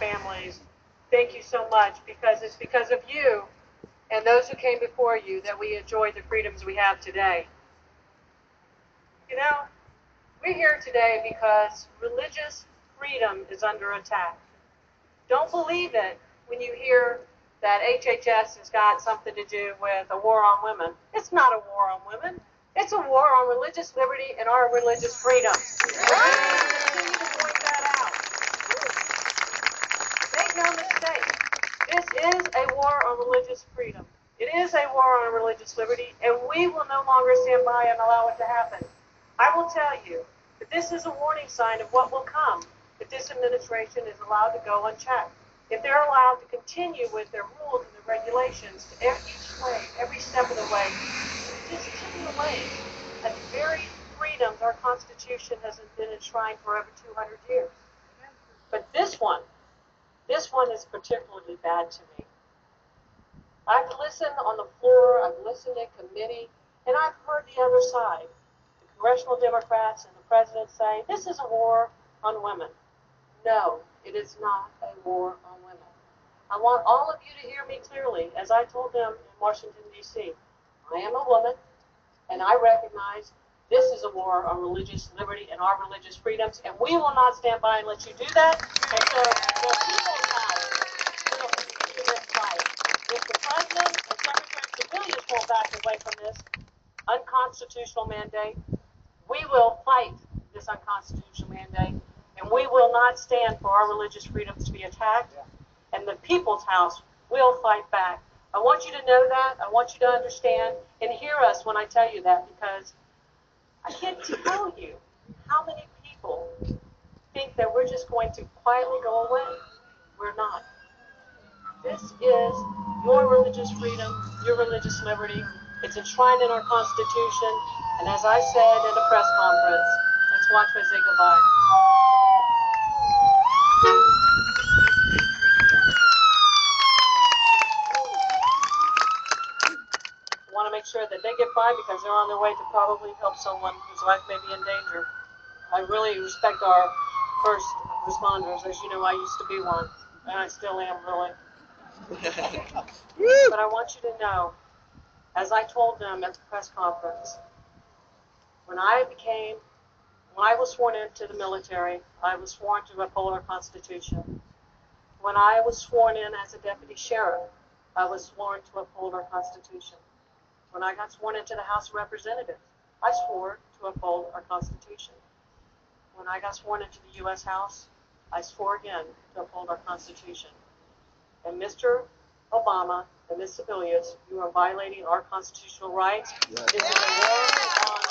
families, thank you so much, because it's because of you and those who came before you that we enjoy the freedoms we have today. You know, we're here today because religious freedom is under attack. Don't believe it when you hear that HHS has got something to do with a war on women. It's not a war on women. It's a war on religious liberty and our religious freedom. We're going to continue to point that out. Make no mistake, this is a war on religious freedom. It is a war on religious liberty, and we will no longer stand by and allow it to happen. I will tell you that this is a warning sign of what will come if this administration is allowed to go unchecked. If they're allowed to continue with their rules and their regulations each way, every step of the way, just chipping away at the very freedoms our Constitution has been enshrined for over 200 years. But this one is particularly bad to me. I've listened on the floor, I've listened in committee, and I've heard the other side. The congressional Democrats and the president say, this is a war on women. No, it is not a war on women. I want all of you to hear me clearly, as I told them in Washington, D.C. I am a woman, and I recognize this is a war on religious liberty and our religious freedoms, and we will not stand by and let you do that. And so the people's house will continue this fight. If the president and Secretary Sebelius won't back away from this unconstitutional mandate, we will fight this unconstitutional mandate. And we will not stand for our religious freedoms to be attacked. And the people's house will fight back. I want you to know that. I want you to understand and hear us when I tell you that, because I can't tell you how many people think that we're just going to quietly go away. We're not. This is your religious freedom, your religious liberty. It's enshrined in our Constitution. And as I said at a press conference, let's watch as they go by. I want to make sure that they get by because they're on their way to probably help someone whose life may be in danger. I really respect our first responders. As you know, I used to be one, and I still am, really. But I want you to know, as I told them at the press conference, when I was sworn into the military, I was sworn to uphold our Constitution. When I was sworn in as a deputy sheriff, I was sworn to uphold our Constitution. When I got sworn into the House of Representatives, I swore to uphold our Constitution. When I got sworn into the U.S. House, I swore again to uphold our Constitution. And Mr. Obama and Ms. Sebelius, you are violating our constitutional rights. Yes. This is a war on